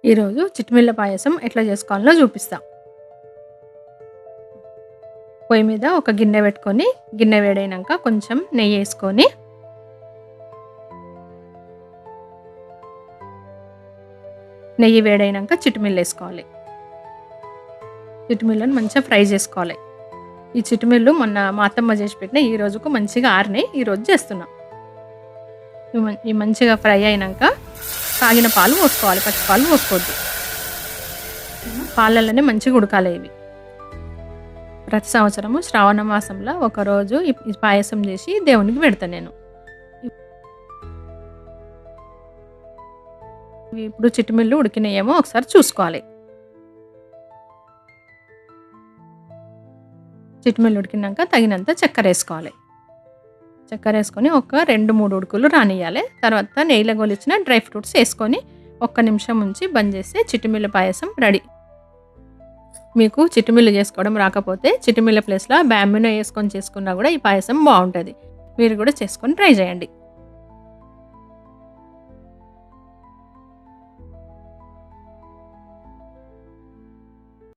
ఈరోజు చిటిమిళ్ళ పాయసం ఎట్లా చేసుకోవాలో చూపిస్తా. పొయ్యి మీద ఒక గిన్నె పెట్టుకొని, గిన్నె వేడైనాక కొంచెం నెయ్యేసుకొని, నెయ్యి వేడైనాక చిటిమిళ్ళేసుకోవాలి. చిటిమిళ్ళని మంచిగా ఫ్రై చేసుకోవాలి. ఈ చిటిమిళ్ళు మొన్న మా అత్తమ్మ చేసి పెట్టిన ఈ రోజుకు మంచిగా ఆరినాయి. ఈరోజు చేస్తున్నా. ఇవి మంచిగా ఫ్రై అయినాక కాగిన పాలు పోసుకోవాలి. పచ్చి పాలు పోసుకోవద్దు. పాలల్లోనే మంచిగా ఉడకాలి ఇవి. ప్రతి సంవత్సరము శ్రావణ మాసంలో ఒకరోజు ఈ పాయసం చేసి దేవునికి పెడతాను నేను. ఇప్పుడు చిటిమిళ్ళు ఉడికినాయేమో ఒకసారి చూసుకోవాలి. చిటిమిళ్ళు ఉడికినాక తగినంత చక్కెర వేసుకోవాలి. చక్కెర వేసుకొని ఒక 2-3 ఉడుకులు రానియాలి. తర్వాత నెయ్యిలో గొలిచిన డ్రై ఫ్రూట్స్ వేసుకొని ఒక్క నిమిషం ఉంచి బంద్ చేస్తే చిటిమిళ్ళ పాయసం రెడీ. మీకు చిటిమిళ్ళు చేసుకోవడం రాకపోతే చిటిమిళ్ళ ప్లేస్లో బ్యాంబినో వేసుకొని చేసుకున్నా కూడా ఈ పాయసం బాగుంటుంది. మీరు కూడా చేసుకొని ట్రై చేయండి.